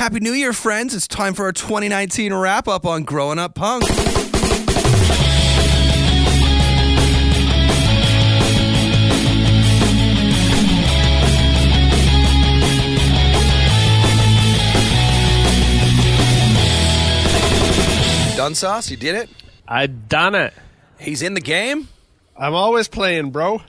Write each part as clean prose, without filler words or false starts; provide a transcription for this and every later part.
Happy New Year, friends. It's time for our 2019 wrap-up on Growing Up Punk. Done, Sauce? You did it? I done it. He's in the game? I'm always playing, bro.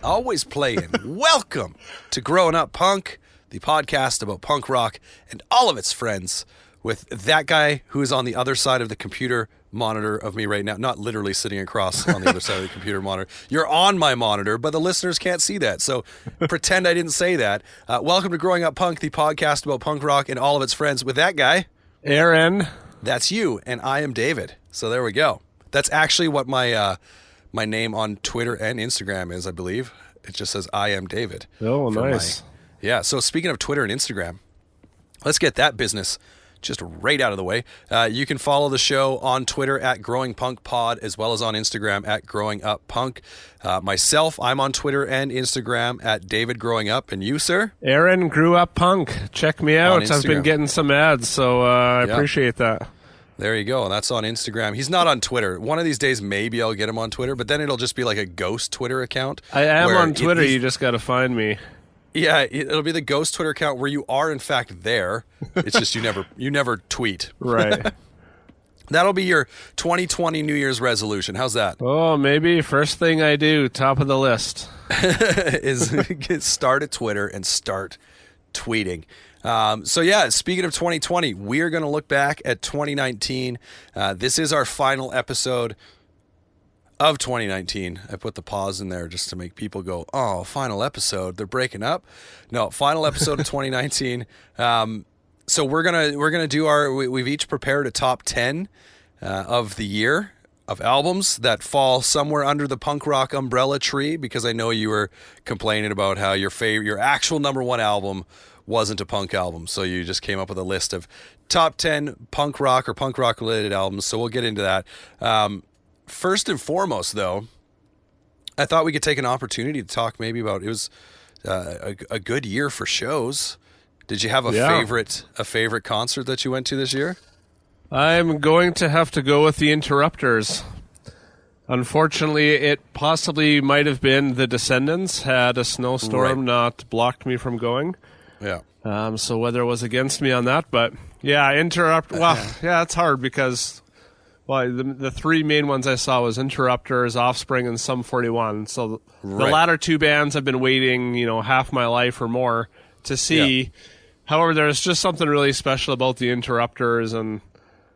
Always playing. Welcome to Growing Up Punk, the podcast about punk rock and all of its friends, with that guy who is on the other side of the computer monitor of me right now. Not literally sitting across on the other side of the computer monitor. You're on my monitor, but the listeners can't see that, so pretend I didn't say that. Welcome to Growing Up Punk, the podcast about punk rock and all of its friends, with that guy. Aaron. That's you, and I am David. So there we go. That's actually what my my name on Twitter and Instagram is, I believe. It just says I am David. Oh, nice. Yeah, so speaking of Twitter and Instagram, let's get that business just right out of the way. You can follow the show on Twitter at Growing Punk Pod, as well as on Instagram at Growing Up Punk. Myself, I'm on Twitter and Instagram at David Growing Up. And you, sir? Aaron Grew Up Punk. Check me out. I've been getting some ads, so I appreciate that. There you go. That's on Instagram. He's not on Twitter. One of these days, maybe I'll get him on Twitter, but then it'll just be like a ghost Twitter account. I am on Twitter. You just got to find me. Yeah, it'll be the ghost Twitter account where you are in fact there. It's just you never tweet. Right. That'll be your 2020 New Year's resolution. How's that? Oh, maybe first thing I do, top of the list, is start a Twitter and start tweeting. So yeah, speaking of 2020, we're going to look back at 2019. This is our final episode of 2019. I put the pause in there just to make people go, oh, final episode, they're breaking up. No, final episode of 2019. So we're gonna do we've each prepared a top 10 of the year of albums that fall somewhere under the punk rock umbrella tree, because I know you were complaining about how your actual number one album wasn't a punk album. So you just came up with a list of top 10 punk rock or punk rock related albums. So we'll get into that. First and foremost, though, I thought we could take an opportunity to talk maybe about, it was a good year for shows. Did you have a favorite concert that you went to this year? I'm going to have to go with the Interrupters. Unfortunately, it possibly might have been the Descendants had a snowstorm not blocked me from going. Yeah. So weather was against me on that, but yeah, it's hard because the three main ones I saw was Interrupters, Offspring, and Sum 41. So the latter two bands I've been waiting, half my life or more to see. Yeah. However, there's just something really special about the Interrupters, and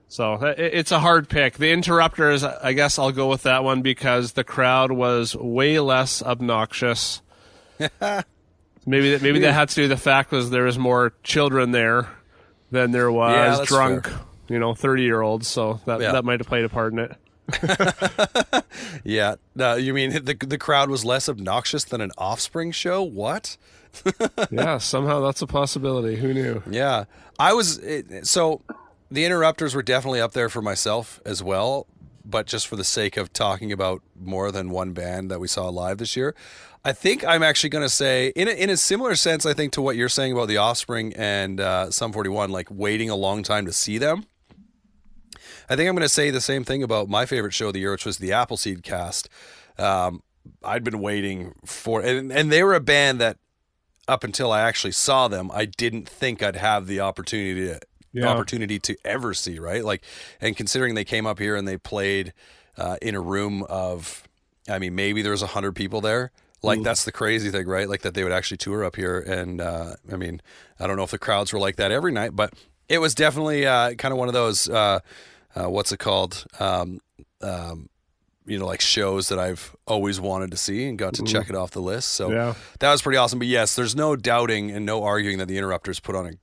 so it's a hard pick. The Interrupters, I guess I'll go with that one because the crowd was way less obnoxious. Maybe that had to do with the fact was there was more children there than there was drunk, 30-year-olds. So that might have played a part in it. Yeah. You mean the crowd was less obnoxious than an Offspring show? What? Yeah, somehow that's a possibility. Who knew? Yeah. So the Interrupters were definitely up there for myself as well, but just for the sake of talking about more than one band that we saw live this year, I think I'm actually going to say, in a similar sense, I think, to what you're saying about the Offspring and Sum 41, like waiting a long time to see them. I think I'm going to say the same thing about my favorite show of the year, which was the Appleseed Cast. I'd been waiting for, and they were a band that up until I actually saw them, I didn't think I'd have the opportunity to ever see, right? Like, and considering they came up here and they played in a room of, maybe there was 100 people there. Like, that's the crazy thing, right? Like, that they would actually tour up here. And, I don't know if the crowds were like that every night, but it was definitely kind of one of those, what's it called? Like shows that I've always wanted to see and got to check it off the list. So that was pretty awesome. But yes, there's no doubting and no arguing that the Interrupters put on a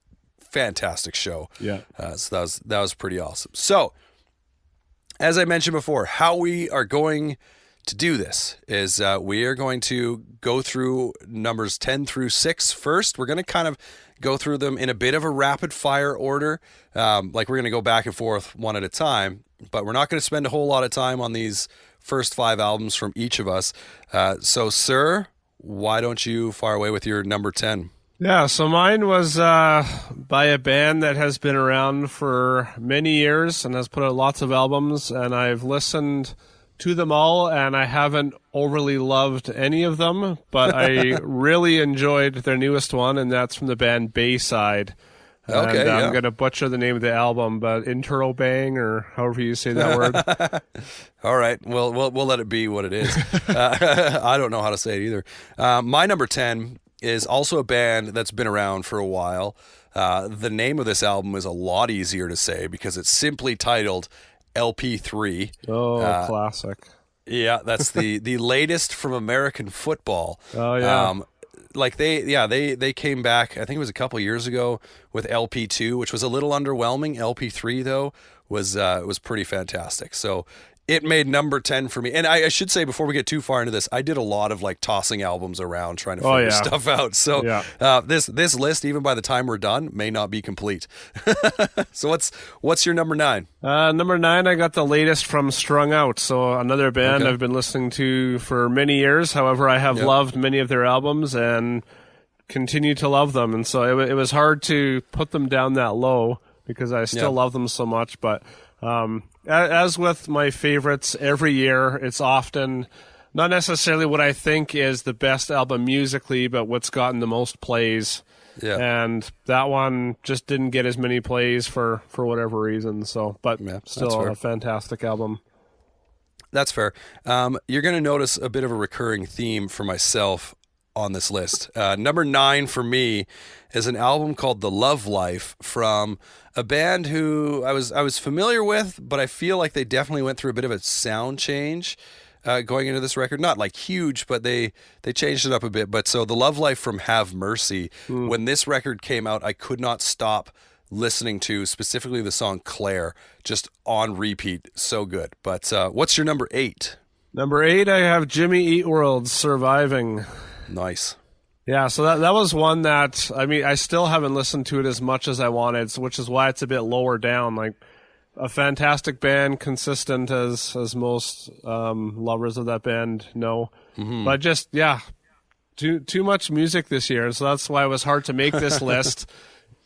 fantastic show. Yeah. So that was pretty awesome. So, as I mentioned before, how we are going to do this is we are going to go through numbers 10 through 6 first. We're going to kind of go through them in a bit of a rapid fire order. Like, we're going to go back and forth one at a time, but we're not going to spend a whole lot of time on these first 5 albums from each of us. So, sir, why don't you fire away with your number 10? Yeah, so mine was by a band that has been around for many years and has put out lots of albums, and I've listened to them all, and I haven't overly loved any of them, but I really enjoyed their newest one, and that's from the band Bayside. Okay, and yeah. I'm going to butcher the name of the album, but Interrobang, or however you say that word. All right, well, we'll let it be what it is. I don't know how to say it either. My number 10 is also a band that's been around for a while. The name of this album is a lot easier to say because it's simply titled LP3. Oh, classic. Yeah, that's the latest from American football. Oh, yeah. They came back, I think it was a couple years ago, with LP2, which was a little underwhelming. LP3 though was pretty fantastic. So it made number 10 for me. And I should say, before we get too far into this, I did a lot of like tossing albums around trying to figure stuff out. So this list, even by the time we're done, may not be complete. So what's your number 9? Number 9, I got the latest from Strung Out. So another band I've been listening to for many years. However, I have loved many of their albums and continue to love them. And so it was hard to put them down that low because I still love them so much. But as with my favorites every year, it's often not necessarily what I think is the best album musically, but what's gotten the most plays. Yeah. And that one just didn't get as many plays for whatever reason. So, but still a fantastic album. That's fair. You're going to notice a bit of a recurring theme for myself on this list. Number 9 for me is an album called The Love Life from a band who I was familiar with, but I feel like they definitely went through a bit of a sound change going into this record. Not like huge, but they changed it up a bit. But so The Love Life from Have Mercy, when this record came out, I could not stop listening to specifically the song Claire, just on repeat. So good. But what's your number 8? Number 8, I have Jimmy Eat World, Surviving. Nice. Yeah, so that was one that, I mean, I still haven't listened to it as much as I wanted, which is why it's a bit lower down. Like, a fantastic band, consistent as most lovers of that band know. Mm-hmm. But just, too much music this year. So that's why it was hard to make this list.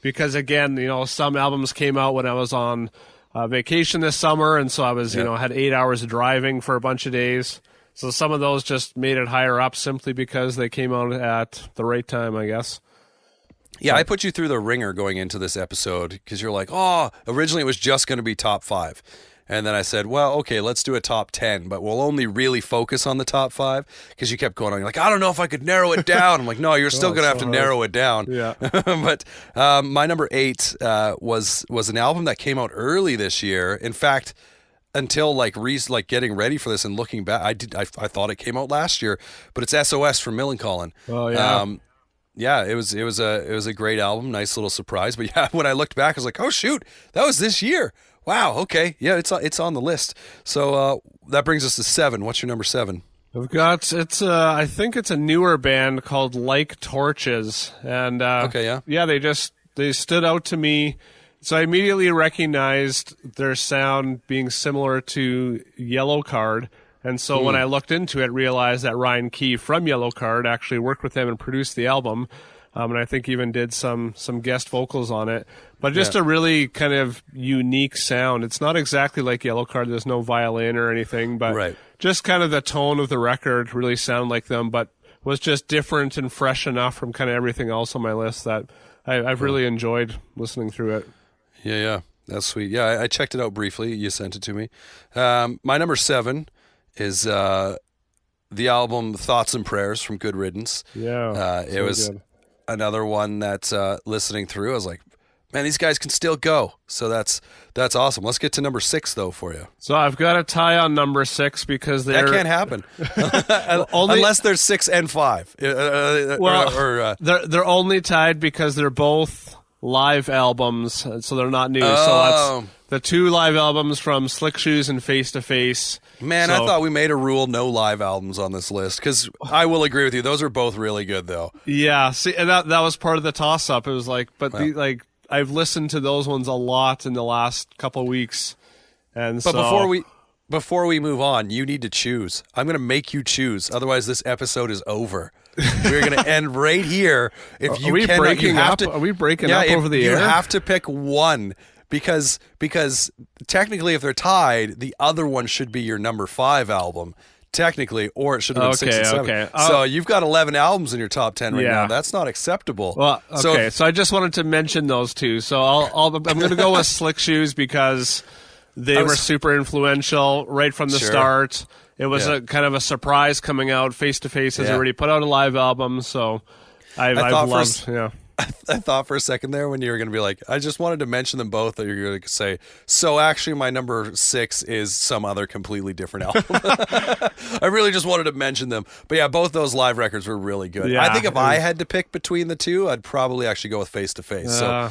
Because, again, some albums came out when I was on vacation this summer, and so I was, had 8 hours of driving for a bunch of days. So some of those just made it higher up simply because they came out at the right time, I guess. Yeah, I put you through the ringer going into this episode because you're like, originally it was just going to be top 5. And then I said, well, okay, let's do a top 10, but we'll only really focus on the top 5 because you kept going on. You're like, I don't know if I could narrow it down. I'm like, no, you're still going to have to narrow it down. Yeah. But my number 8 was an album that came out early this year. In fact, until getting ready for this and looking back, I thought it came out last year, but it's SOS from Millencolin. Oh yeah. Yeah, it was a great album, nice little surprise. But yeah, when I looked back, I was like, oh shoot, that was this year. Wow, okay, yeah, it's on the list. So that brings us to 7. What's your number 7? I've got I think it's a newer band called Like Torches, and they stood out to me. So I immediately recognized their sound being similar to Yellowcard. And so when I looked into it, realized that Ryan Key from Yellowcard actually worked with them and produced the album. And I think even did some guest vocals on it. But just a really kind of unique sound. It's not exactly like Yellowcard. There's no violin or anything. But just kind of the tone of the record really sounded like them, but was just different and fresh enough from kind of everything else on my list that I've really enjoyed listening through it. Yeah, that's sweet. Yeah, I checked it out briefly. You sent it to me. My number 7 is the album Thoughts and Prayers from Good Riddance. Yeah, it was good. Another one that listening through, I was like, man, these guys can still go. So that's awesome. Let's get to number 6 though for you. So I've got a tie on number 6 because that can't happen unless there's 6 and 5. They're only tied because they're both live albums, so they're not new. So that's the 2 live albums from Slick Shoes and Face to Face. Man, I thought we made a rule no live albums on this list because I will agree with you. Those are both really good, though. Yeah, see, and that was part of the toss-up. It was like, I've listened to those ones a lot in the last couple of weeks, and but before we move on, you need to choose. I'm going to make you choose. Otherwise, this episode is over. We're going to end right here. If you Are we cannot, breaking you have up? to, Are we breaking up over the you air? You have to pick one because technically, if they're tied, the other one should be your number 5 album. Technically, or it should have been 6 and 7. Okay. So you've got 11 albums in your top 10 right Yeah. now. That's not acceptable. Well, okay. So I just wanted to mention those two. So I'm going to go with Slick Shoes because they were super influential right from the start. It was a kind of a surprise coming out. Face to Face has already put out a live album, so I've loved. I thought for a second there when you were going to be like, I just wanted to mention them both, that you're going to say, so actually my number 6 is some other completely different album. I really just wanted to mention them. But yeah, both those live records were really good. Yeah, I think if I had to pick between the two, I'd probably actually go with Face to Face. So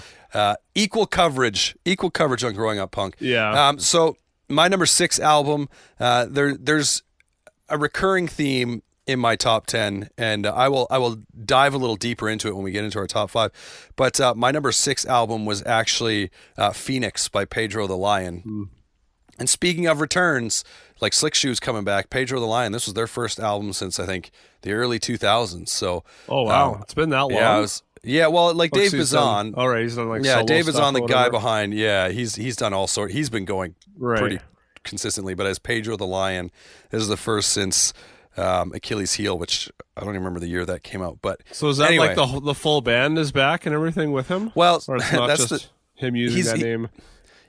equal coverage on Growing Up Punk. Yeah. So my number 6 album, there's a recurring theme in my top 10, and I will dive a little deeper into it when we get into our top 5. But my number 6 album was actually Phoenix by Pedro the Lion. And speaking of returns, like Slick Shoes coming back, Pedro the Lion, this was their first album since I think the early 2000s. So oh wow, it's been that long. Yeah, well, like Dave Bazan. All right, he's done like Dave Bazan, the guy whatever. behind. Yeah, he's done all sorts. He's been going pretty consistently. But as Pedro the Lion, this is the first since Achilles Heel, which I don't even remember the year that came out. But so is that anyway, like the full band is back and everything with him? Well, or it's not that's just him using that name.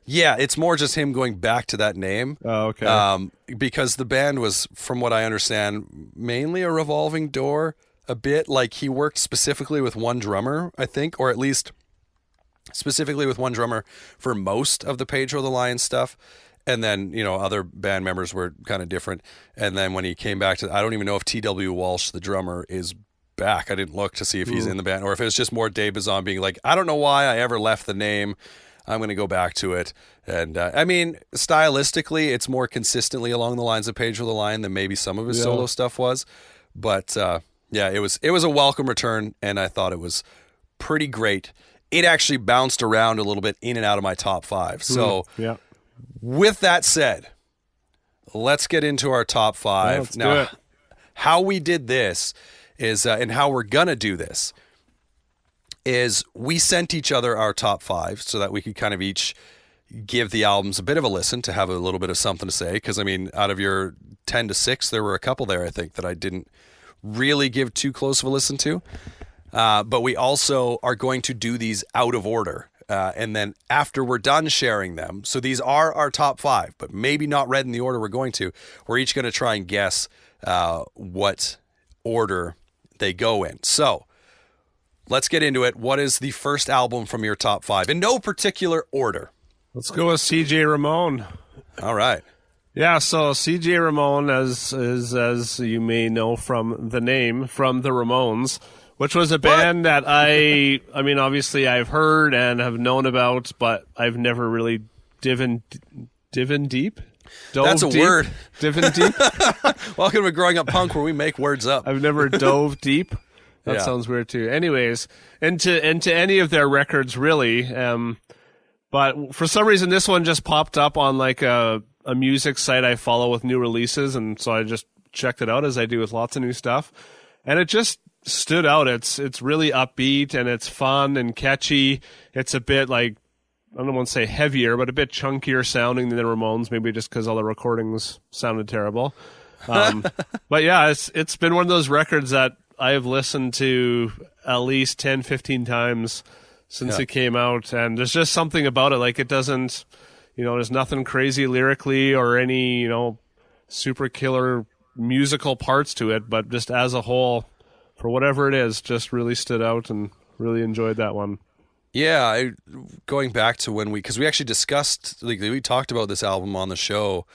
Yeah, it's more just him going back to that name. Oh, okay. Because the band was, from what I understand, mainly a revolving door. A bit like he worked specifically with one drummer, I think, or at least specifically with one drummer for most of the Pedro the Lion stuff. And then, other band members were kind of different. And then when he came back to, I don't even know if T.W. Walsh, the drummer, is back. I didn't look to see if he's in the band or if it was just more Dave Bazan being like, I don't know why I ever left the name. I'm going to go back to it. And I mean, stylistically, it's more consistently along the lines of Pedro the Lion than maybe some of his solo stuff was. But yeah, it was a welcome return, and I thought it was pretty great. It actually bounced around a little bit in and out of my top 5. So with that said, let's get into our top 5. Now, how we did this is, and how we're going to do this, is we sent each other our top 5 so that we could kind of each give the albums a bit of a listen to have a little bit of something to say. Because, I mean, out of your 10 to 6, there were a couple there, I think, that I didn't really give too close of a listen to. But we also are going to do these out of order. And then after we're done sharing them, so these are our top 5, but maybe not read in the order we're going to, we're each going to try and guess what order they go in. So let's get into it. What is the first album from your top 5? In no particular order. Let's go with CJ Ramone. All right. Yeah, so CJ Ramone, as you may know from the name, from the Ramones, which was a band that I mean, obviously I've heard and have known about, but I've never really diven deep. That's a word. Diven deep. Welcome to Growing Up Punk, where we make words up. I've never dove deep. That sounds weird too. Anyways, into any of their records really, but for some reason this one just popped up on like a music site I follow with new releases, and so I just checked it out as I do with lots of new stuff, and it just stood out. It's really upbeat and it's fun and catchy. It's a bit like, I don't want to say heavier, but a bit chunkier sounding than the Ramones, maybe just because all the recordings sounded terrible. But yeah, it's been one of those records that I have listened to at least 10, 15 times since it came out, and there's just something about it. Like, it doesn't, there's nothing crazy lyrically or any, super killer musical parts to it, but just as a whole, for whatever it is, just really stood out and really enjoyed that one. Yeah, going back to when because we actually discussed, like, we talked about this album on the show.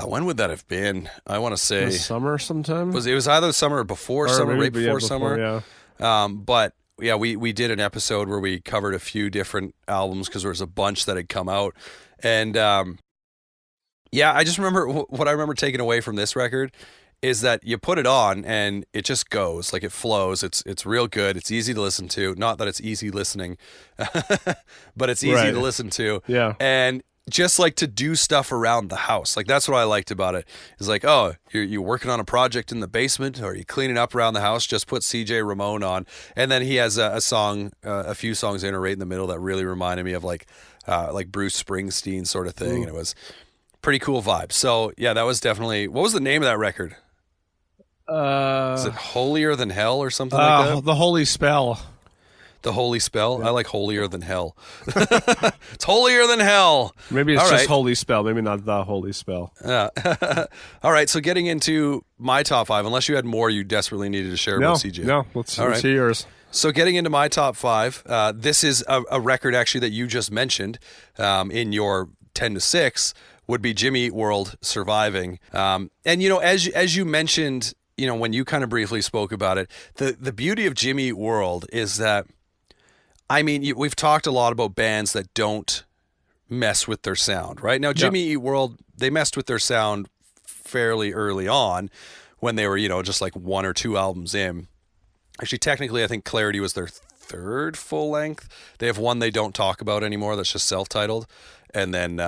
When would that have been? I want to say summer sometime. It was either summer or before summer, right before summer. Yeah. But yeah, we did an episode where we covered a few different albums because there was a bunch that had come out, and yeah, I just remember what I remember taking away from this record is that you put it on and it just goes, like, it flows. It's real good. It's easy to listen to. Not that it's easy listening, but it's easy to listen to. Yeah. And just like to do stuff around the house. Like that's what I liked about it. Is like, oh, you're working on a project in the basement, or you cleaning up around the house. Just put CJ Ramon on, and then he has a song, a few songs in or right in the middle that really reminded me of like Bruce Springsteen sort of thing, and it was pretty cool vibe. So yeah, that was definitely. What was the name of that record? Is it Holier Than Hell or something like that? The Holy Spell. The Holy Spell? Yeah. I like Holier Than Hell. It's Holier Than Hell. Maybe it's just Holy Spell. Maybe not The Holy Spell. All right, so getting into my top 5, unless you had more you desperately needed to share about CJ. No, let's see yours. So getting into my top 5, this is a record actually that you just mentioned in your 10 to 6 would be Jimmy Eat World, Surviving. And, you know, as you mentioned, you know, when you kind of briefly spoke about it, the beauty of Jimmy Eat World is that, I mean, we've talked a lot about bands that don't mess with their sound, right? Now, Jimmy Eat World, they messed with their sound fairly early on when they were, you know, just like 1 or 2 albums in. Actually, technically, I think Clarity was their 3rd full length. They have one they don't talk about anymore that's just self-titled. And then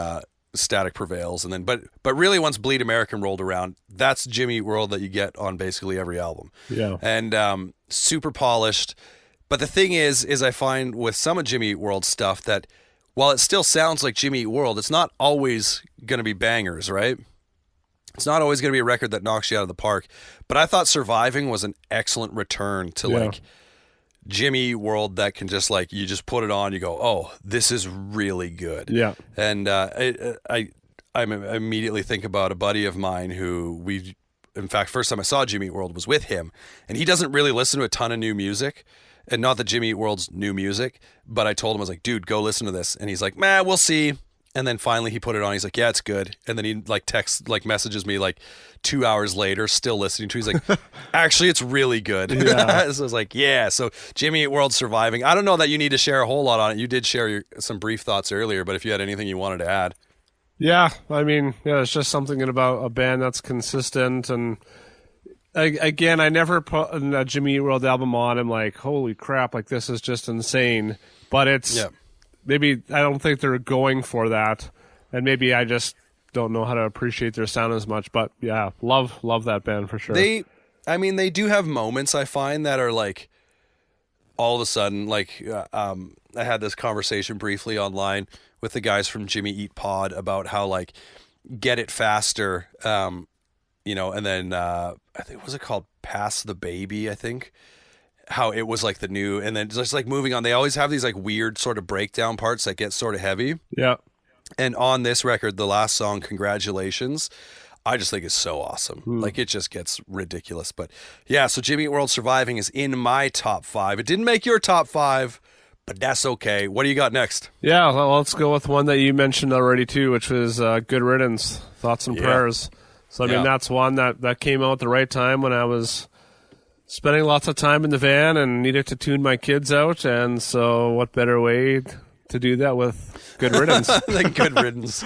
Static Prevails. And then, but really, once Bleed American rolled around, that's Jimmy Eat World that you get on basically every album. Yeah. And super polished. But the thing is I find with some of Jimmy Eat World stuff that while it still sounds like Jimmy Eat World, it's not always going to be bangers, right? It's not always going to be a record that knocks you out of the park. But I thought Surviving was an excellent return to like Jimmy Eat World that can just like, you just put it on, you go, oh, this is really good. Yeah. And I immediately think about a buddy of mine who in fact, first time I saw Jimmy Eat World was with him. And he doesn't really listen to a ton of new music. And not that Jimmy Eat World's new music, but I told him, I was like, dude, go listen to this. And he's like, man, we'll see. And then finally he put it on. He's like, yeah, it's good. And then he messages me like 2 hours later, still listening to it. He's like, actually, it's really good. Yeah. So I was like, yeah. So Jimmy Eat World, Surviving. I don't know that you need to share a whole lot on it. You did share some brief thoughts earlier, but if you had anything you wanted to add. Yeah. I mean, it's just something about a band that's consistent. And again, I never put a Jimmy Eat World album on. I'm like, holy crap, like this is just insane. But it's maybe I don't think they're going for that, and maybe I just don't know how to appreciate their sound as much. But yeah, love that band for sure. They do have moments I find that are like all of a sudden like I had this conversation briefly online with the guys from Jimmy Eat Pod about how like Get It Faster. You know, and then I think, was it called Pass the Baby, I think? How it was like the new, and then just like moving on. They always have these like weird sort of breakdown parts that get sort of heavy. Yeah. And on this record, the last song, Congratulations, I just think is so awesome. Like it just gets ridiculous. But yeah, so Jimmy Eat World, Surviving is in my top 5. It didn't make your top 5, but that's okay. What do you got next? Yeah, well, let's go with one that you mentioned already too, which was Good Riddance, Thoughts and Prayers. So, I mean, that's one that came out at the right time when I was spending lots of time in the van and needed to tune my kids out. And so what better way to do that with Good Riddance? Like Good Riddance.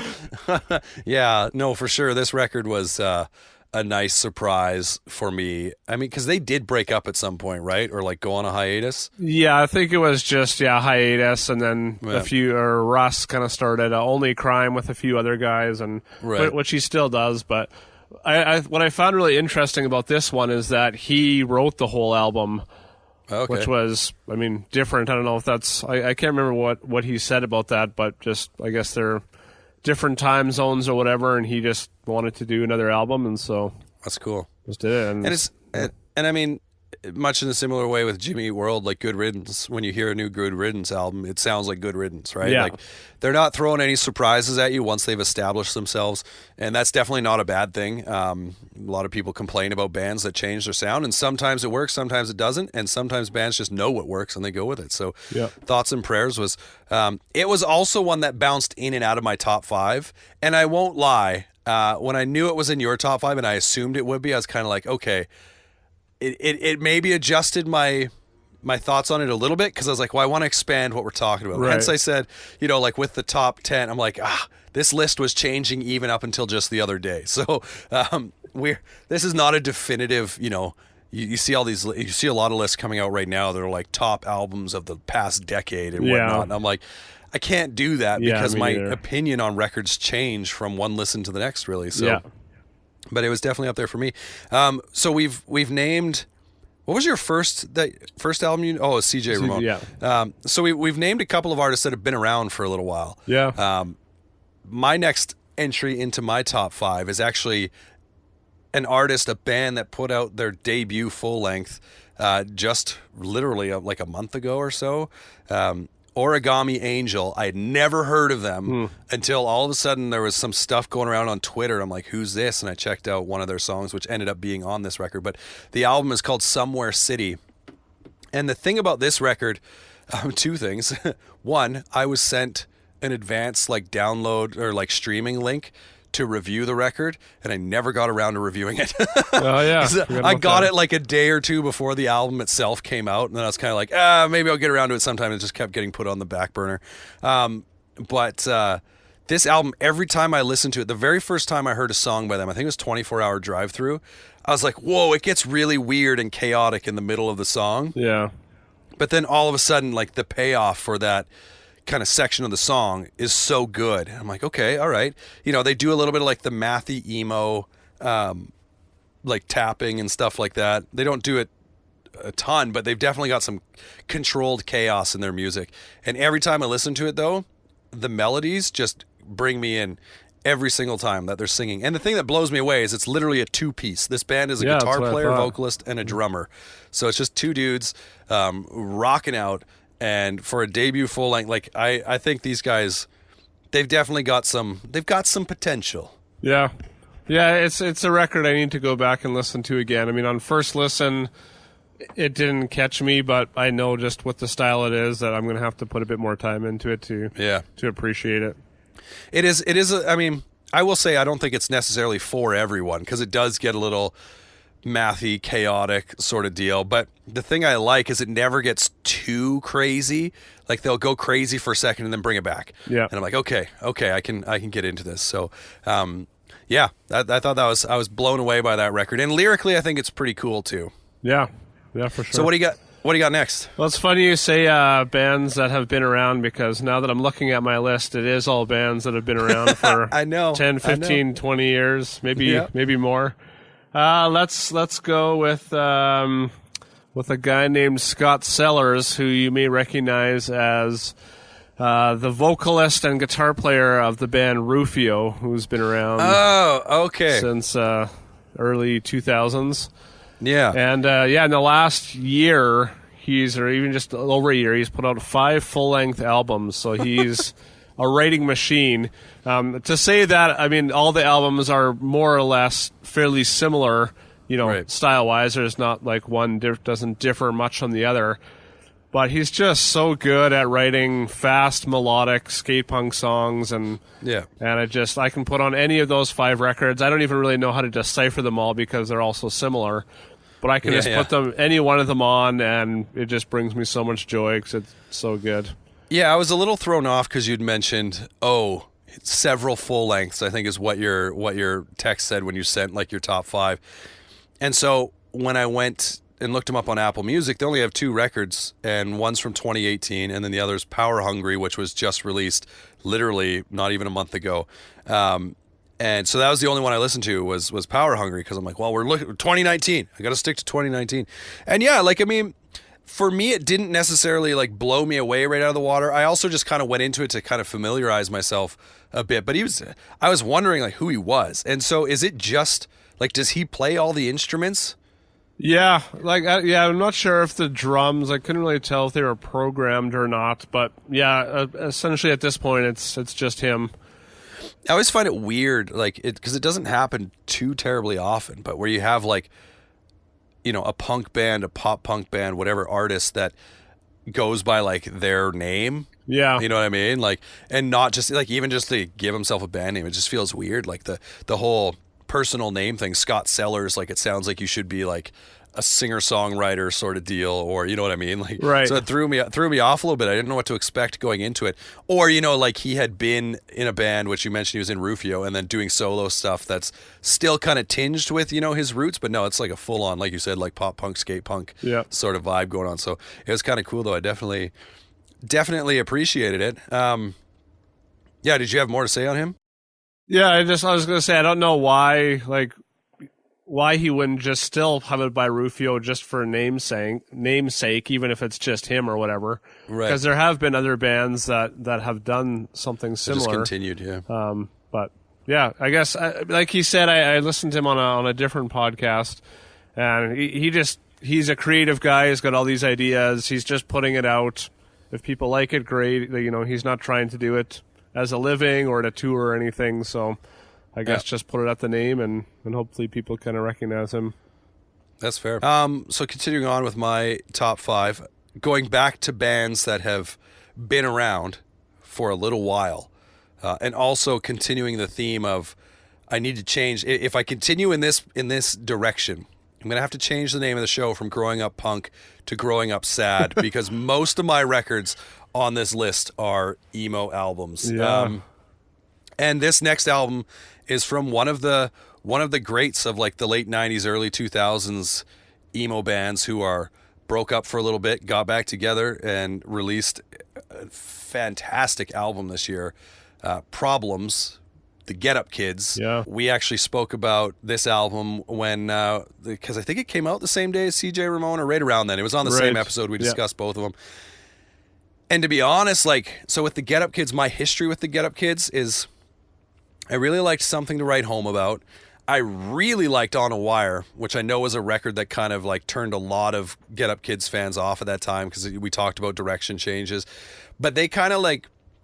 Yeah, no, for sure. This record was a nice surprise for me. I mean, because they did break up at some point, right? Or like go on a hiatus? Yeah, I think it was just, hiatus. And then Russ kind of started Only Crime with a few other guys, and which he still does. But what I found really interesting about this one is that he wrote the whole album, which was, I mean, different. I don't know if that's, I can't remember what he said about that, but just, I guess they're different time zones or whatever, and he just wanted to do another album, and so that's cool. Just did it. And it's, and I mean, much in a similar way with Jimmy Eat World, like Good Riddance, when you hear a new Good Riddance album, it sounds like Good Riddance, right? Yeah. Like they're not throwing any surprises at you once they've established themselves, and that's definitely not a bad thing. A lot of people complain about bands that change their sound, and sometimes it works, sometimes it doesn't, and sometimes bands just know what works and they go with it. So Thoughts and Prayers was, it was also one that bounced in and out of my top 5, and I won't lie, when I knew it was in your top 5 and I assumed it would be, I was kind of like, okay, It maybe adjusted my thoughts on it a little bit, because I was like, well, I want to expand what we're talking about. Right. Hence I said, you know, like with the top 10, I'm like, this list was changing even up until just the other day. So this is not a definitive, you know, you see all these, you see a lot of lists coming out right now that are like top albums of the past decade and whatnot. And I'm like, I can't do that Yeah, because me my neither. opinion on records change from one listen to the next, really. So, Yeah. but it was definitely up there for me. So we've named. What was your first album? Oh, it was CJ Ramon. yeah. So we've named a couple of artists that have been around for a little while. Yeah. My next entry into my top 5 is actually an artist, a band that put out their debut full length just literally like a month ago or so. Origami Angel. I had never heard of them until all of a sudden there was some stuff going around on Twitter. I'm like, who's this? And I checked out one of their songs, which ended up being on this record. But the album is called Somewhere City. And the thing about this record, 2 things. One, I was sent an advanced like download or like streaming link to review the record, and I never got around to reviewing it. Oh yeah. I got it like a day or 2 before the album itself came out, and then I was kind of like, maybe I'll get around to it sometime. It just kept getting put on the back burner. But this album, every time I listened to it, the very first time I heard a song by them, I think it was 24 Hour Drive Through, I was like, whoa, it gets really weird and chaotic in the middle of the song. Yeah. But then all of a sudden, like the payoff for that kind of section of the song is so good. I'm like, okay, all right. You know, they do a little bit of like the mathy emo, like tapping and stuff like that. They don't do it a ton, but they've definitely got some controlled chaos in their music. And every time I listen to it, though, the melodies just bring me in every single time that they're singing. And the thing that blows me away is it's literally a 2-piece. This band is a guitar player, vocalist, and a drummer. So it's just 2 dudes rocking out. And for a debut full length, like I think these guys, they've got some potential. Yeah. Yeah, it's a record I need to go back and listen to again. I mean, on first listen, it didn't catch me, but I know just what the style it is that I'm going to have to put a bit more time into it to appreciate it. It is. I mean, I will say I don't think it's necessarily for everyone because it does get a little mathy, chaotic sort of deal. But the thing I like is it never gets too crazy. Like they'll go crazy for a second and then bring it back. Yeah. And I'm like, okay, I can get into this. So, yeah, I thought I was blown away by that record. And lyrically, I think it's pretty cool too. Yeah, for sure. So what do you got? What do you got next? Well, it's funny you say bands that have been around because now that I'm looking at my list, it is all bands that have been around for I know, 10, 15, 20 years, maybe more. Let's go with a guy named Scott Sellers, who you may recognize as the vocalist and guitar player of the band Rufio, who's been around since early 2000s. Yeah. And in the last year, or even just over a year, he's put out 5 full-length albums. So he's a writing machine. To say that, I mean, all the albums are more or less fairly similar, right. style-wise. There's not like one doesn't differ much from the other. But he's just so good at writing fast, melodic skate punk songs, and I can put on any of those 5 records. I don't even really know how to decipher them all because they're all so similar. But I can put any one of them on, and it just brings me so much joy because it's so good. Yeah, I was a little thrown off because you'd mentioned several full lengths. I think is what your text said when you sent like your top 5, and so when I went and looked them up on Apple Music, they only have 2 records, and one's from 2018, and then the other's Power Hungry, which was just released literally not even a month ago. And so that was the only one I listened to was Power Hungry because I'm like, well, we're looking 2019. I got to stick to 2019. And yeah, like, I mean, for me, it didn't necessarily like blow me away right out of the water. I also just kind of went into it to kind of familiarize myself a bit. But I was wondering like who he was. And so is it just like, does he play all the instruments? Yeah, I'm not sure if the drums, I couldn't really tell if they were programmed or not, but yeah, essentially at this point, it's just him. I always find it weird, like, because it doesn't happen too terribly often, but where you have like, a punk band, a pop punk band, whatever artist that goes by like their name. Yeah. You know what I mean? Like, and not just like, even just to give himself a band name, it just feels weird. Like the whole personal name thing, Scott Sellers, like it sounds like you should be like a singer-songwriter sort of deal, or you know what I mean? Like, right. So it threw me off a little bit. I didn't know what to expect going into it. Or, like he had been in a band, which you mentioned he was in Rufio, and then doing solo stuff that's still kind of tinged with, his roots, but no, it's like a full-on, like you said, like pop punk, skate punk sort of vibe going on. So it was kind of cool, though. I definitely definitely appreciated it. Yeah, did you have more to say on him? Yeah, I was going to say, I don't know why he wouldn't just still have it by Rufio just for namesake, even if it's just him or whatever. Right. Because there have been other bands that have done something similar. Just continued, yeah. But yeah, I guess like he said, I listened to him on a different podcast, and he's a creative guy. He's got all these ideas. He's just putting it out. If people like it, great. He's not trying to do it as a living or to tour or anything. So I guess just put it at the name, and hopefully people kind of recognize him. That's fair. So continuing on with my top 5, going back to bands that have been around for a little while, and also continuing the theme of I need to change. If I continue in this direction, I'm going to have to change the name of the show from Growing Up Punk to Growing Up Sad because most of my records on this list are emo albums. Yeah. And this next album is from one of the greats of like the late 90s, early 2000s emo bands who broke up for a little bit, got back together, and released a fantastic album this year, Problems, the Get Up Kids. Yeah. We actually spoke about this album when, because I think it came out the same day as CJ Ramon or right around then. It was on the same episode. We discussed both of them. And to be honest, so with the Get Up Kids, my history with the Get Up Kids is I really liked Something to Write Home About. I really liked On a Wire, which I know was a record that kind of turned a lot of Get Up Kids fans off at that time because we talked about direction changes. But they kind of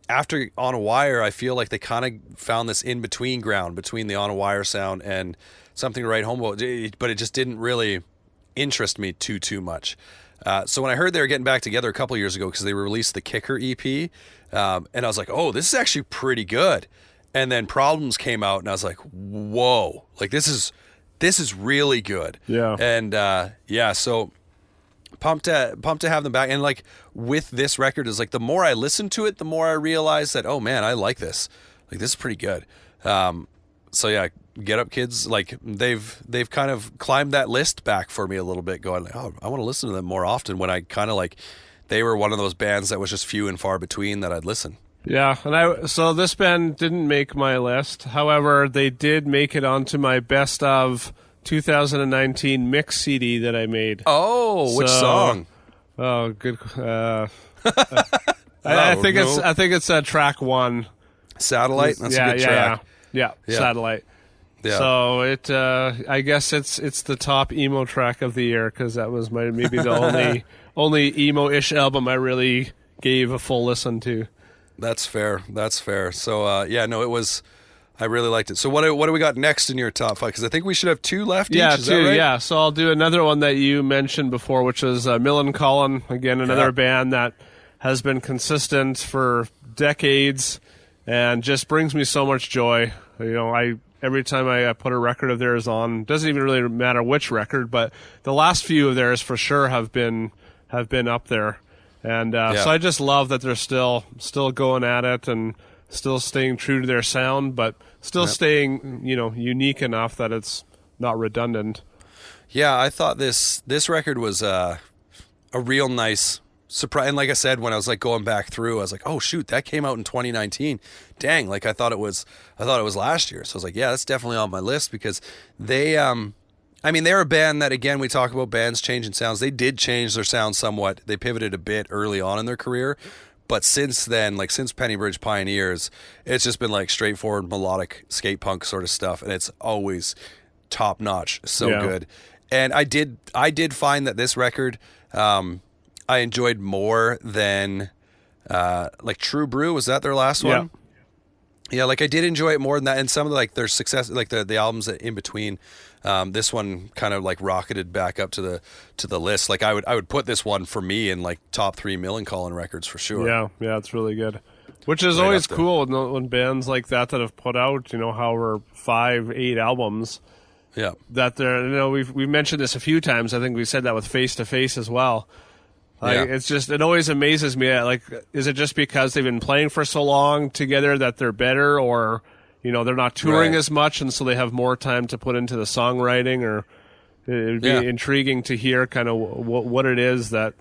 after On a Wire, I feel like they kind of found this in-between ground between the On a Wire sound and Something to Write Home About, but it just didn't really interest me too much. So when I heard they were getting back together a couple years ago because they released the Kicker EP, and I was like, oh, this is actually pretty good. And then Problems came out, and I was like, whoa, this is really good. Yeah. And so pumped to have them back. And with this record is the more I listen to it, the more I realize that, oh man, I like this. This is pretty good. So yeah, Get Up Kids, they've kind of climbed that list back for me a little bit, going oh, I want to listen to them more often, when I kind of they were one of those bands that was just few and far between that I'd listen. Yeah, and so this band didn't make my list. However, they did make it onto my best of 2019 mix CD that I made. Oh, which song? Oh, good. I think it's track 1. Satellite. That's a good track. Yeah, Satellite. Yeah. So I guess it's the top emo track of the year because that was maybe the only emo-ish album I really gave a full listen to. That's fair. So it was. I really liked it. So what do we got next in your top 5? Because I think we should have 2 left each. Is 2. That right? Yeah. So I'll do another one that you mentioned before, which is Millencolin. Again, another band that has been consistent for decades and just brings me so much joy. Every time I put a record of theirs on, doesn't even really matter which record, but the last few of theirs for sure have been up there. And so I just love that they're still going at it and still staying true to their sound, but still staying, unique enough that it's not redundant. Yeah, I thought this record was a real nice surprise. And like I said, when I was going back through, I was like, oh shoot, that came out in 2019. Dang, I thought it was last year. So I was like, yeah, that's definitely on my list because they they're a band that, again, we talk about bands changing sounds. They did change their sound somewhat. They pivoted a bit early on in their career. But since then, since Penny Bridge Pioneers, it's just been straightforward melodic skate punk sort of stuff. And it's always top notch. So good. And I did find that this record, I enjoyed more than True Brew. Was that their last one? Yeah, I did enjoy it more than that. And some of their success, the albums that in between, this one kind of rocketed back up to the list. I would put this one for me in top 3 Millencolin records for sure. Yeah, it's really good. Which is always cool when bands like that have put out, however 5-8 albums. Yeah. That they're, we've mentioned this a few times. I think we said that with Face to Face as well. It's just, it always amazes me. Is it just because they've been playing for so long together that they're better, or they're not touring as much, and so they have more time to put into the songwriting? Or it'd be intriguing to hear kind of what it is that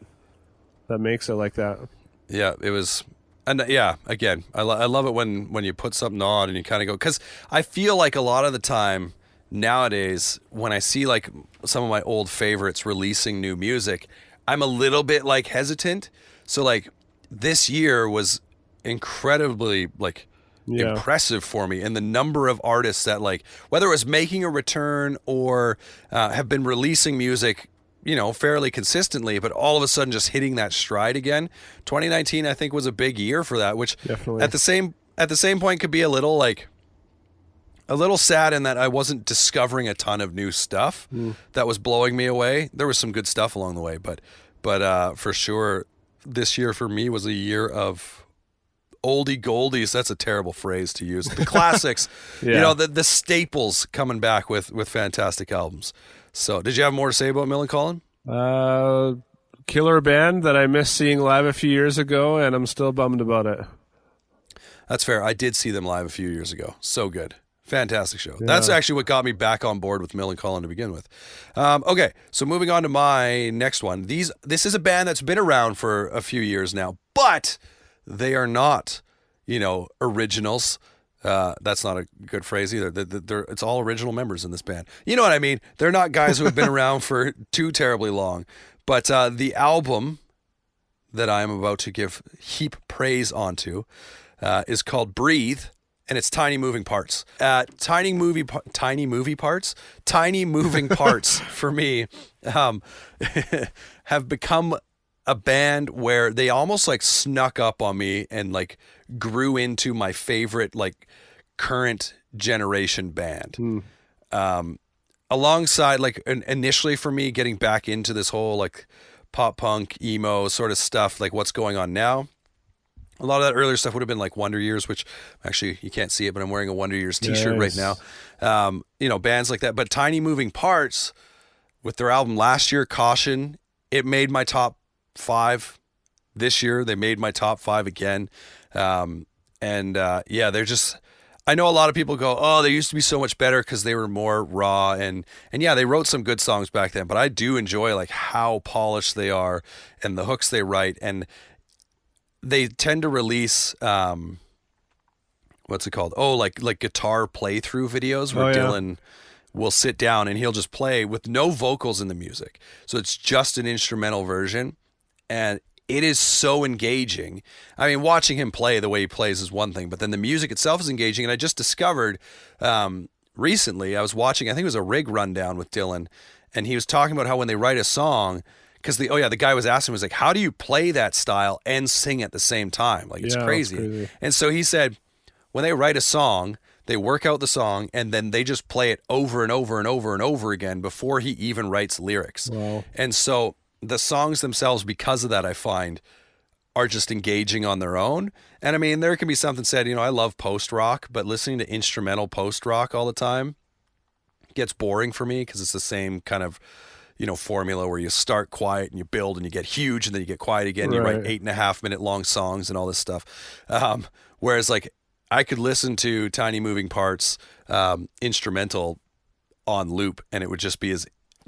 makes it like that. Yeah, it was, and yeah, again, I love it when you put something on and you kind of go, because I feel like a lot of the time nowadays when I see like some of my old favorites releasing new music, I'm a little bit like hesitant. So like this year was incredibly like impressive for me, and the number of artists that like, whether it was making a return or have been releasing music, you know, fairly consistently, but all of a sudden just hitting that stride again. 2019, I think, was a big year for that, which Definitely. at the same point could be a little sad in that I wasn't discovering a ton of new stuff that was blowing me away. There was some good stuff along the way, but for sure, this year for me was a year of oldie goldies. That's a terrible phrase to use. The classics, you know, the staples coming back with fantastic albums. So, did you have more to say about Millencolin? Killer band that I missed seeing live a few years ago, and I'm still bummed about it. That's fair. I did see them live a few years ago. So good. Fantastic show. Yeah. That's actually what got me back on board with Millencolin to begin with. Okay, so moving on to my next one. This is a band that's been around for a few years now, but they are not, you know, originals. That's not a good phrase either. It's all original members in this band. You know what I mean? They're not guys who have been around for too terribly long. But the album that I am about to heap praise onto is called Breathe, and it's Tiny Moving Parts. Tiny moving parts for me have become a band where they almost like snuck up on me and like grew into my favorite like current generation band. Alongside like initially for me getting back into this whole like pop punk emo sort of stuff, like what's going on now. A lot of that earlier stuff would have been like Wonder Years, which actually you can't see it, but I'm wearing a Wonder Years t-shirt right now. You know, bands like that. But Tiny Moving Parts with their album last year, Caution, it made my top 5 this year. They made my top 5 again. Yeah, they're just, I know a lot of people go, oh, they used to be so much better because they were more raw, and yeah, they wrote some good songs back then, but I do enjoy like how polished they are and the hooks they write, and they tend to release what's it called? Oh, like guitar playthrough videos where Dylan will sit down and he'll just play with no vocals in the music. So it's just an instrumental version, and it is so engaging. I mean, watching him play the way he plays is one thing, but then the music itself is engaging. And I just discovered recently, I was watching, I think it was a Rig Rundown with Dylan, and he was talking about how when they write a song, because the guy was asking, was like, how do you play that style and sing at the same time? Like, it's crazy. And so he said, when they write a song, they work out the song, and then they just play it over and over and over and over again before he even writes lyrics. Wow. And so the songs themselves, because of that, I find, are just engaging on their own. And I mean, there can be something said, you know, I love post-rock, but listening to instrumental post-rock all the time gets boring for me because it's the same kind of, you know, formula where you start quiet and you build and you get huge and then you get quiet again. Right. You write 8.5 minute long songs and all this stuff. Whereas like I could listen to Tiny Moving Parts instrumental on loop, and it would just be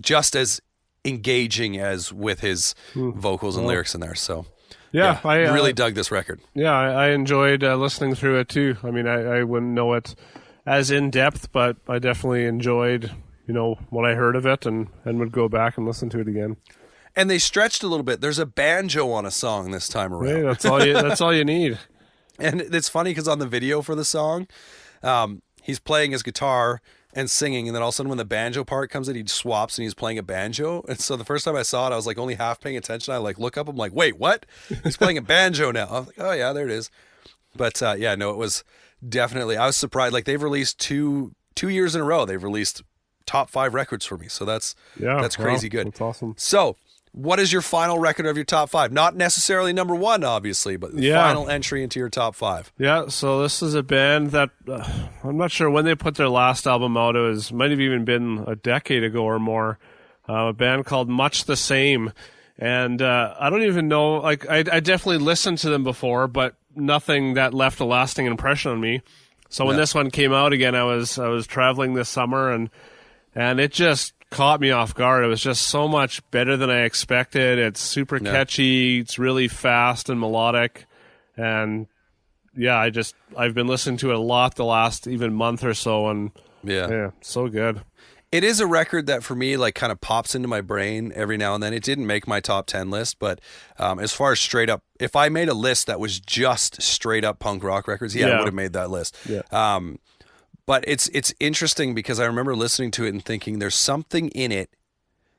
just as engaging as with his vocals and lyrics in there. So yeah, I really dug this record. Yeah, I enjoyed listening through it too. I mean, I wouldn't know it as in depth, but I definitely enjoyed, you know, what I heard of it, and would go back and listen to it again. And they stretched a little bit. There's a banjo on a song this time around. Hey, that's all you need. And it's funny because on the video for the song, he's playing his guitar and singing, and then all of a sudden when the banjo part comes in, he swaps and he's playing a banjo. And so the first time I saw it, I was like only half paying attention. I like look up, I'm like, wait, what? He's playing a banjo now. I was like, oh yeah, there it is. But yeah, no, it was definitely, I was surprised. Like they've released two years in a row, they've released top 5 records for me. So that's crazy good. That's awesome. So what is your final record of your top 5? Not necessarily number 1, obviously, but the final entry into your top 5. Yeah, so this is a band that I'm not sure when they put their last album out. It might have even been a decade ago or more. A band called Much the Same. And I don't even know, like I definitely listened to them before, but nothing that left a lasting impression on me. So when this one came out again, I was traveling this summer, and it just caught me off guard. It was just so much better than I expected. It's super catchy. It's really fast and melodic. And yeah, I've been listening to it a lot the last even month or so, and yeah, so good. It is a record that for me like kind of pops into my brain every now and then. It didn't make my top 10 list, but as far as straight up, if I made a list that was just straight up punk rock records, I would have made that list. Yeah. But it's interesting because I remember listening to it and thinking there's something in it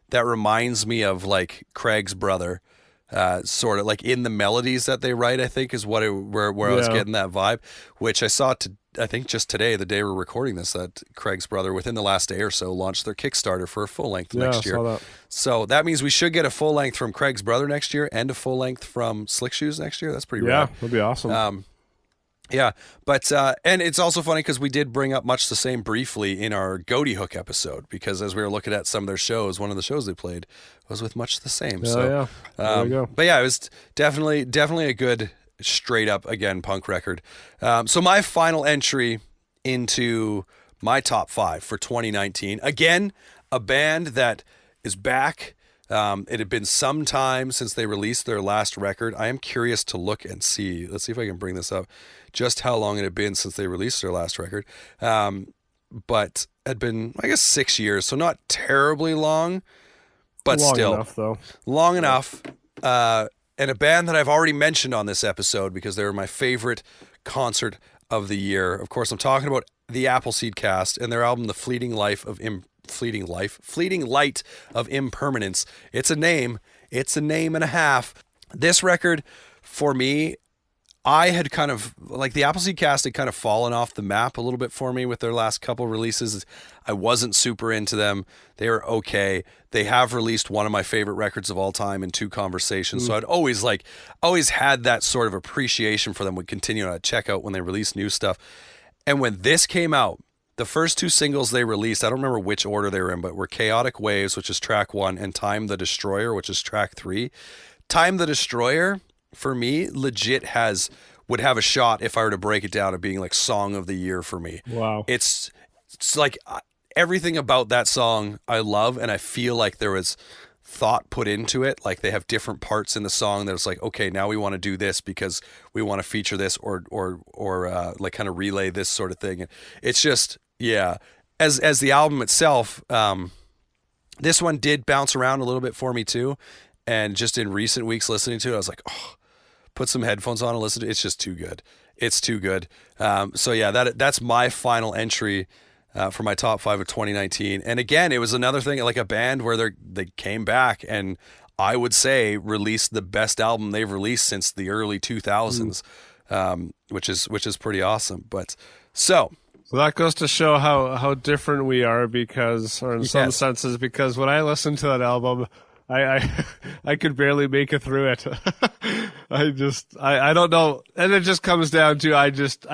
that reminds me of like Craig's Brother, sort of like in the melodies that they write, I think is where I was getting that vibe, which I saw I think just today, the day we're recording this, that Craig's Brother within the last day or so launched their Kickstarter for a full length next year. I saw that. So that means we should get a full length from Craig's Brother next year and a full length from Slick Shoes next year. That's pretty rad. Yeah, that'd be awesome. Yeah, but and it's also funny because we did bring up Much the Same briefly in our Goaty Hook episode, because as we were looking at some of their shows, one of the shows they played was with Much the Same. There we go. But yeah, it was definitely a good straight up again punk record. So my final entry into my top 5 for 2019, again, a band that is back. It had been some time since they released their last record. I am curious to look and see. Let's see if I can bring this up. Just how long it had been since they released their last record. But had been, I guess, 6 years. So not terribly long, but long still enough, though. Long enough. And a band that I've already mentioned on this episode because they were my favorite concert of the year. Of course, I'm talking about the Appleseed Cast and their album, The Fleeting Light of Impermanence. It's a name and a half. This record, for me, I had kind of, like the Appleseed Cast had kind of fallen off the map a little bit for me with their last couple releases. I wasn't super into them. They were okay. They have released one of my favorite records of all time in Two Conversations. So I'd always had that sort of appreciation for them, would continue to check out when they release new stuff. And when this came out, the first 2 singles they released, I don't remember which order they were in, but were Chaotic Waves, which is track 1, and Time the Destroyer, which is track 3. Time the Destroyer, for me, legit would have a shot if I were to break it down of being like song of the year for me. Wow. It's like everything about that song I love, and I feel like there was thought put into it. Like they have different parts in the song that it's like, okay, now we want to do this because we want to feature this or like kind of relay this sort of thing. And it's just, yeah. As the album itself, this one did bounce around a little bit for me too. And just in recent weeks listening to it, I was like, oh, put some headphones on and listen to it. It's just too good. It's too good. So yeah, that's my final entry for my top 5 of 2019. And again, it was another thing, like a band where they came back and I would say released the best album they've released since the early 2000s, which is pretty awesome. But so that goes to show how different we are, because, or in some senses, because when I listened to that album, I could barely make it through it. I don't know. And it just comes down to, I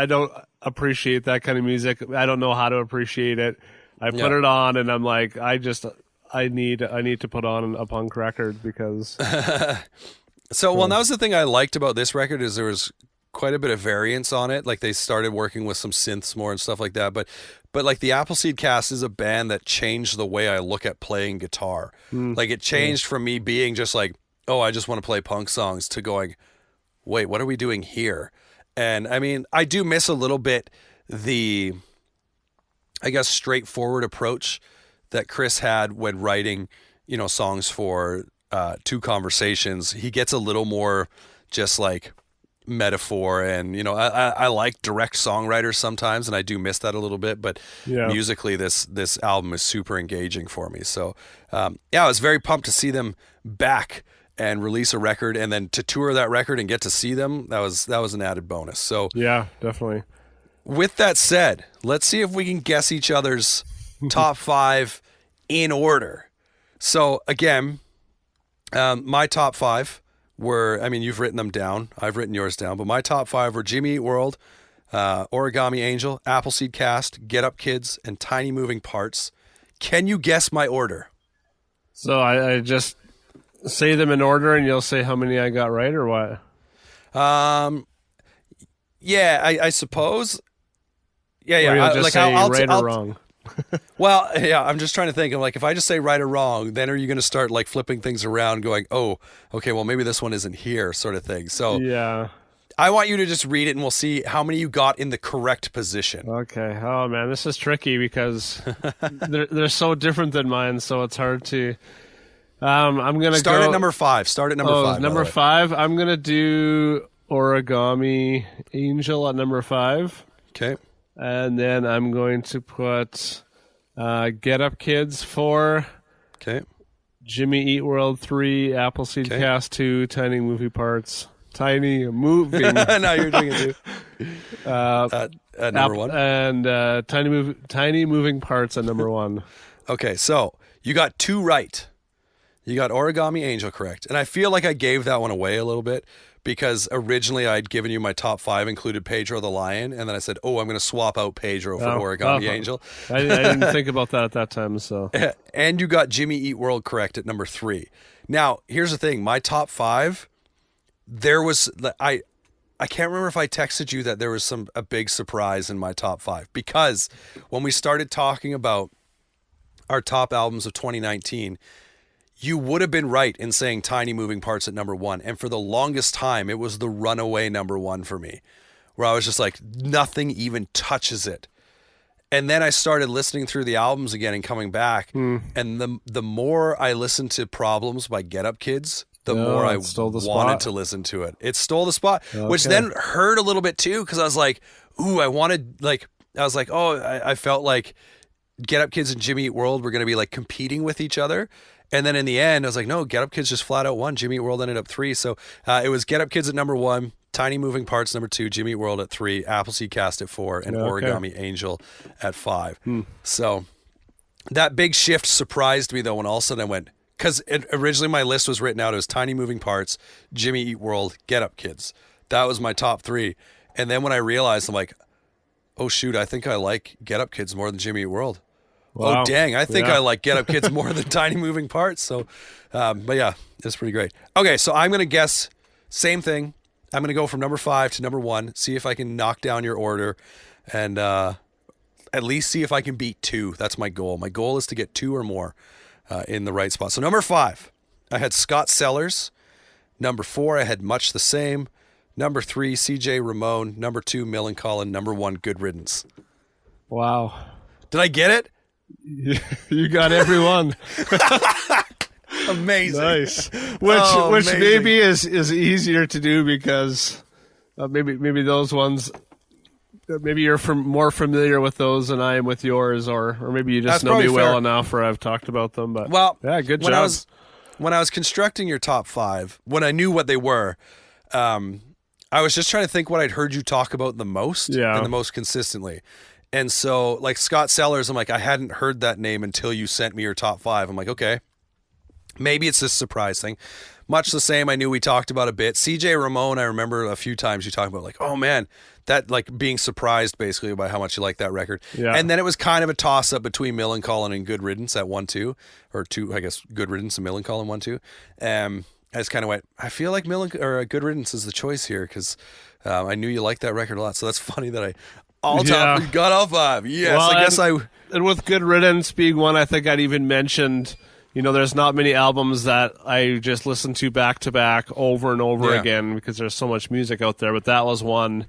don't appreciate that kind of music. I don't know how to appreciate it. I put it on and I'm like, I need to put on a punk record because. So, well, that was the thing I liked about this record, is there was quite a bit of variance on it. Like they started working with some synths more and stuff like that. But like the Appleseed Cast is a band that changed the way I look at playing guitar. Like it changed from me being just like, oh, I just want to play punk songs, to going, wait, what are we doing here? And I mean, I do miss a little bit the, I guess, straightforward approach that Chris had when writing, songs for Two Conversations. He gets a little more just like metaphor, and I like direct songwriters sometimes, and I do miss that a little bit, but musically this album is super engaging for me. So I was very pumped to see them back and release a record, and then to tour that record and get to see them. That was an added bonus. So yeah, definitely. With that said, let's see if we can guess each other's top 5 in order. So again, my top 5 were, I mean, you've written them down. I've written yours down. But my top 5 were Jimmy Eat World, Origami Angel, Appleseed Cast, Get Up Kids, and Tiny Moving Parts. Can you guess my order? So I just say them in order and you'll say how many I got right or what? Yeah, I suppose. Yeah. Or you'll just say right or wrong. Well, yeah, I'm just trying to think. I'm like, if I just say right or wrong, then are you going to start like flipping things around, going, oh, okay, well maybe this one isn't here, sort of thing. So Yeah. I want you to just read it, and we'll see how many you got in the correct position. Okay. Oh man, this is tricky because they're so different than mine, so it's hard to. I'm gonna Start go at number 5. Start at number 5. Number 5. I'm gonna do Origami Angel at number 5. Okay. And then I'm going to put Get Up Kids 4, Okay. Jimmy Eat World 3, Appleseed Okay. Cast 2, Tiny Moving Parts. Tiny Moving. Now you're doing it too. At number 1. And Tiny Moving Parts at number 1. Okay, so you got 2 right. You got Origami Angel correct. And I feel like I gave that one away a little bit because originally I'd given you my top 5 included Pedro the Lion, and then I said, oh, I'm going to swap out Pedro for Origami Angel. I didn't think about that at that time. So. And you got Jimmy Eat World correct at number 3. Now, here's the thing. My top 5, there was... I can't remember if I texted you that there was a big surprise in my top 5, because when we started talking about our top albums of 2019, you would have been right in saying Tiny Moving Parts at number 1. And for the longest time, it was the runaway number 1 for me, where I was just like, nothing even touches it. And then I started listening through the albums again and coming back. And the more I listened to Problems by Get Up Kids, the more I wanted to listen to it. It stole the spot, which then hurt a little bit too, because I was like, ooh, I felt like Get Up Kids and Jimmy Eat World were going to be like competing with each other. And then in the end, I was like, no, Get Up Kids just flat out won. Jimmy Eat World ended up 3. So it was Get Up Kids at number 1, Tiny Moving Parts number 2, Jimmy Eat World at 3, Appleseed Cast at 4, and Origami Angel at 5. So that big shift surprised me, though, when all of a sudden I went, because originally my list was written out as Tiny Moving Parts, Jimmy Eat World, Get Up Kids. That was my top 3. And then when I realized, I'm like, oh, shoot, I think I like Get Up Kids more than Jimmy Eat World. Wow. Oh, dang, I think I like Get Up Kids more than Tiny Moving Parts. So, but yeah, it's pretty great. Okay, so I'm going to guess, same thing. I'm going to go from number 5 to number 1, see if I can knock down your order, and at least see if I can beat 2. That's my goal. My goal is to get 2 or more in the right spot. So number 5, I had Scott Sellers. Number 4, I had Much the Same. Number 3, CJ Ramone. Number 2, Millencolin. Number 1, Good Riddance. Wow. Did I get it? You got everyone. Amazing. Nice. Which maybe is easier to do because maybe those ones, maybe you're more familiar with those than I am with yours, or maybe you just know me well enough, or I've talked about them. But yeah, good job. When I was constructing your top 5, when I knew what they were, I was just trying to think what I'd heard you talk about the most and the most consistently. And so, like Scott Sellers, I'm like, I hadn't heard that name until you sent me your top 5. I'm like, okay, maybe it's this surprise thing. Much the Same, I knew we talked about a bit. CJ Ramone, I remember a few times you talking about like, oh man, that like being surprised basically by how much you like that record. Yeah. And then it was kind of a toss up between Millencolin and Good Riddance at 1-2, or 2, I guess Good Riddance and Millencolin 1-2. I just kind of went, I feel like Good Riddance is the choice here because I knew you liked that record a lot. So that's funny that I got all 5. Yes, well, and with Good Riddance being one, I think I'd even mentioned, there's not many albums that I just listen to back to back over and over again because there's so much music out there. But that was one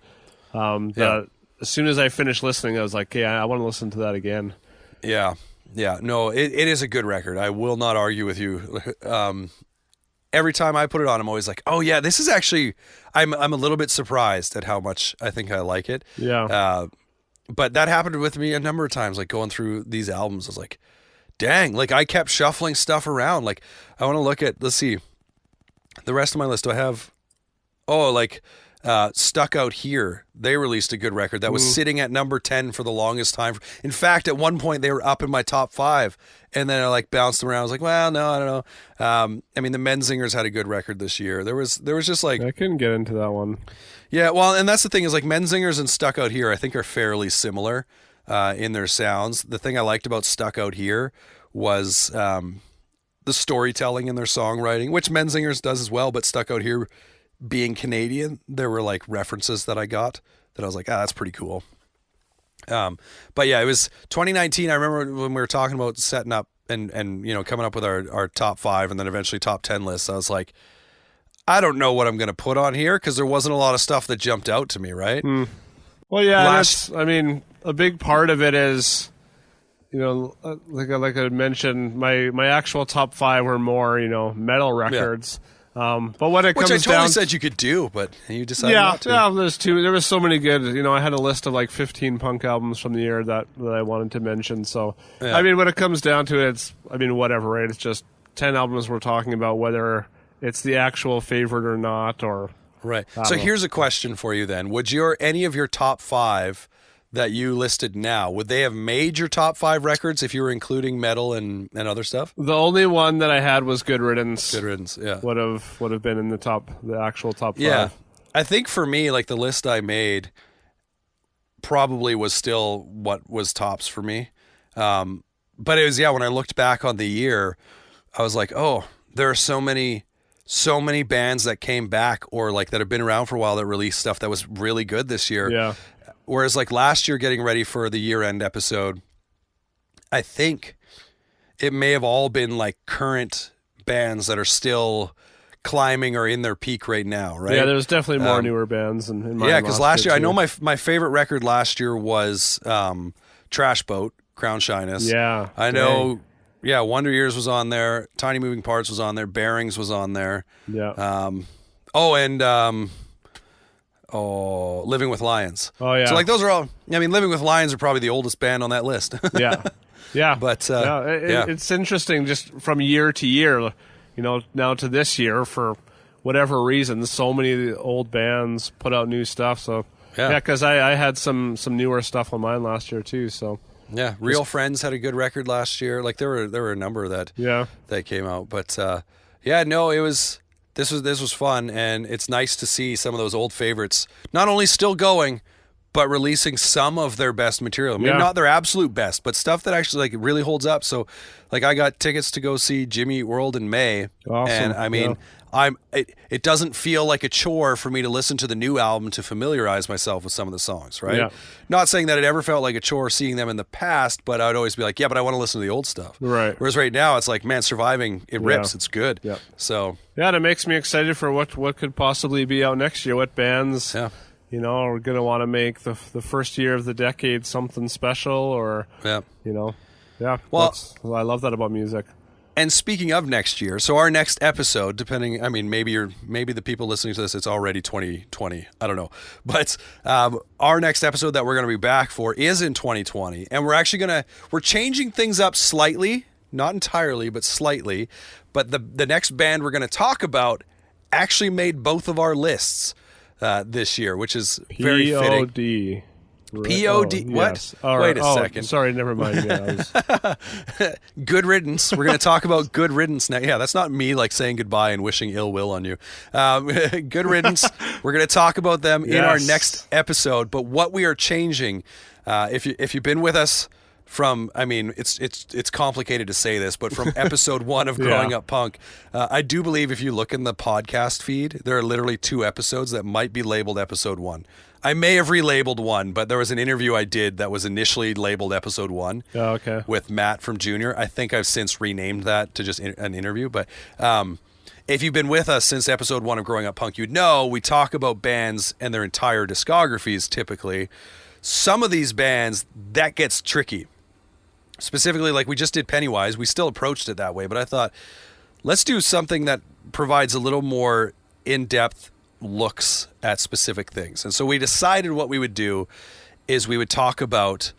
that as soon as I finished listening, I was like, I want to listen to that again. Yeah. Yeah. No, it is a good record. I will not argue with you. Every time I put it on, I'm always like, oh yeah, this is actually, I'm a little bit surprised at how much I think I like it. Yeah. But that happened with me a number of times, like going through these albums. I was like, dang, like I kept shuffling stuff around. Like I want to look at, let's see, the rest of my list. Do I have, Stuck Out Here. They released a good record that was sitting at number 10 for the longest time. In fact, at one point they were up in my top 5, and then I like bounced them around. I was like, well, no, I don't know. I mean, the Menzingers had a good record this year. There was just like, I couldn't get into that one. Yeah, well, and that's the thing is like Menzingers and Stuck Out Here, I think are fairly similar in their sounds. The thing I liked about Stuck Out Here was the storytelling in their songwriting, which Menzingers does as well, but Stuck Out Here being Canadian, there were like references that I got that I was like, that's pretty cool. But yeah, it was 2019. I remember when we were talking about setting up and coming up with our top 5 and then eventually top 10 lists. I was like, I don't know what I'm going to put on here because there wasn't a lot of stuff that jumped out to me, right? Well, yeah, a big part of it is, like I mentioned, my actual top 5 were more, metal records. Yeah. But when it comes down, which I totally said you could do, but you decided not to. Yeah, there was so many good. I had a list of like 15 punk albums from the year that I wanted to mention. So, yeah. I mean, when it comes down to it, it's whatever, right? It's just 10 albums we're talking about, whether it's the actual favorite or not, or right. So here's a question for you then: would any of your top 5 that you listed now, would they have made your top 5 records if you were including metal and other stuff? The only one that I had was Good Riddance. Good Riddance, yeah. Would have been in the actual top 5. Yeah. I think for me, like the list I made probably was still what was tops for me. But it was, when I looked back on the year, I was like, oh, there are so many bands that came back or like that have been around for a while that released stuff that was really good this year. Yeah. Whereas like last year, getting ready for the year-end episode, I think it may have all been like current bands that are still climbing or in their peak right now, right? Yeah, there's definitely more newer bands. Because last year, I know my favorite record last year was Trash Boat, Crown Shyness. Yeah. I know, Wonder Years was on there, Tiny Moving Parts was on there, Bearings was on there. Yeah. Living with Lions. Oh, yeah. So, like, those are all... I mean, Living with Lions are probably the oldest band on that list. Yeah. Yeah. But, it's interesting just from year to year, now to this year, for whatever reason, so many of the old bands put out new stuff. So, because I had some newer stuff on mine last year, too, so... Yeah, Real Friends had a good record last year. Like, there were a number that came out. But, it was... This was fun, and it's nice to see some of those old favorites not only still going, but releasing some of their best material. Maybe not their absolute best, but stuff that actually like really holds up. So, like I got tickets to go see Jimmy Eat World in May, awesome. And I mean, it doesn't feel like a chore for me to listen to the new album to familiarize myself with some of the songs, right? Yeah. Not saying that it ever felt like a chore seeing them in the past, but I'd always be like, but I want to listen to the old stuff. Right. Whereas right now, it's like, man, Surviving, it rips, it's good. Yeah. So. Yeah, and it makes me excited for what could possibly be out next year. What bands, are going to want to make the first year of the decade something special, or Well, I love that about music. And speaking of next year, so our next episode, maybe the people listening to this, it's already 2020. I don't know. But our next episode that we're going to be back for is in 2020. And we're changing things up slightly, not entirely, but slightly. But the next band we're going to talk about actually made both of our lists this year, which is very fitting. P.O.D. P.O.D. What? Yes. Wait a second. Sorry, never mind. Yeah, Good Riddance. We're going to talk about Good Riddance now. Yeah, that's not me like saying goodbye and wishing ill will on you. Good Riddance. We're going to talk about them in our next episode. But what we are changing, if you've been with us from, it's complicated to say this, but from episode 1 of Growing Up Punk, I do believe if you look in the podcast feed, there are literally 2 episodes that might be labeled episode 1. I may have relabeled one, but there was an interview I did that was initially labeled episode 1 with Matt from Junior. I think I've since renamed that to just an interview. But if you've been with us since episode 1 of Growing Up Punk, you'd know we talk about bands and their entire discographies typically. Some of these bands, that gets tricky. Specifically, like we just did Pennywise, we still approached it that way. But I thought, let's do something that provides a little more in-depth looks at specific things. And so we decided what we would do is we would talk about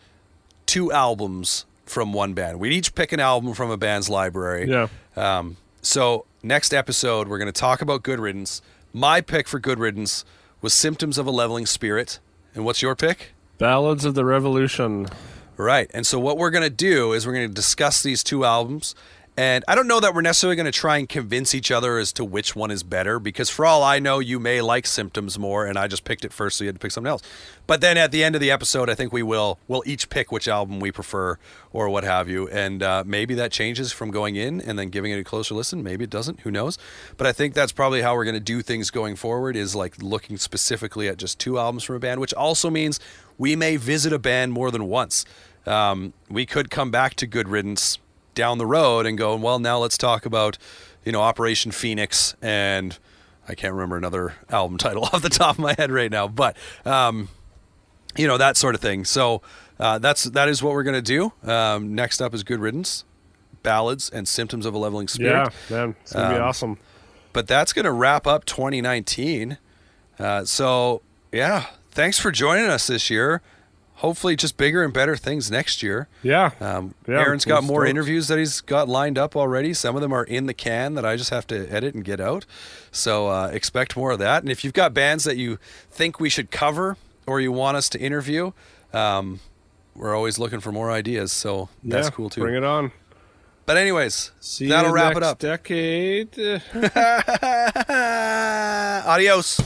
2 albums from one band. We'd each pick an album from a band's library. Yeah. So next episode, we're going to talk about Good Riddance. My pick for Good Riddance was Symptoms of a Leveling Spirit. And what's your pick? Ballads of the Revolution. Right. And so what we're going to do is we're going to discuss these 2 albums. And I don't know that we're necessarily going to try and convince each other as to which one is better, because for all I know, you may like Symptoms more, and I just picked it first, so you had to pick something else. But then at the end of the episode, I think we'll each pick which album we prefer or what have you. And maybe that changes from going in and then giving it a closer listen. Maybe it doesn't. Who knows? But I think that's probably how we're going to do things going forward, is like looking specifically at just 2 albums from a band, which also means we may visit a band more than once. We could come back to Good Riddance down the road and go, well, now let's talk about, Operation Phoenix, and I can't remember another album title off the top of my head right now, but that sort of thing. So that is what we're going to do. Next up is Good Riddance, Ballads, and Symptoms of a Leveling Spirit. Yeah, man, it's going to be awesome. But that's going to wrap up 2019. So, yeah, thanks for joining us this year. Hopefully just bigger and better things next year. Yeah. Aaron's got more interviews that he's got lined up already. Some of them are in the can that I just have to edit and get out. So expect more of that. And if you've got bands that you think we should cover or you want us to interview, we're always looking for more ideas. So that's cool too. Bring it on. But anyways, See that'll you wrap next it up. Decade. Adios.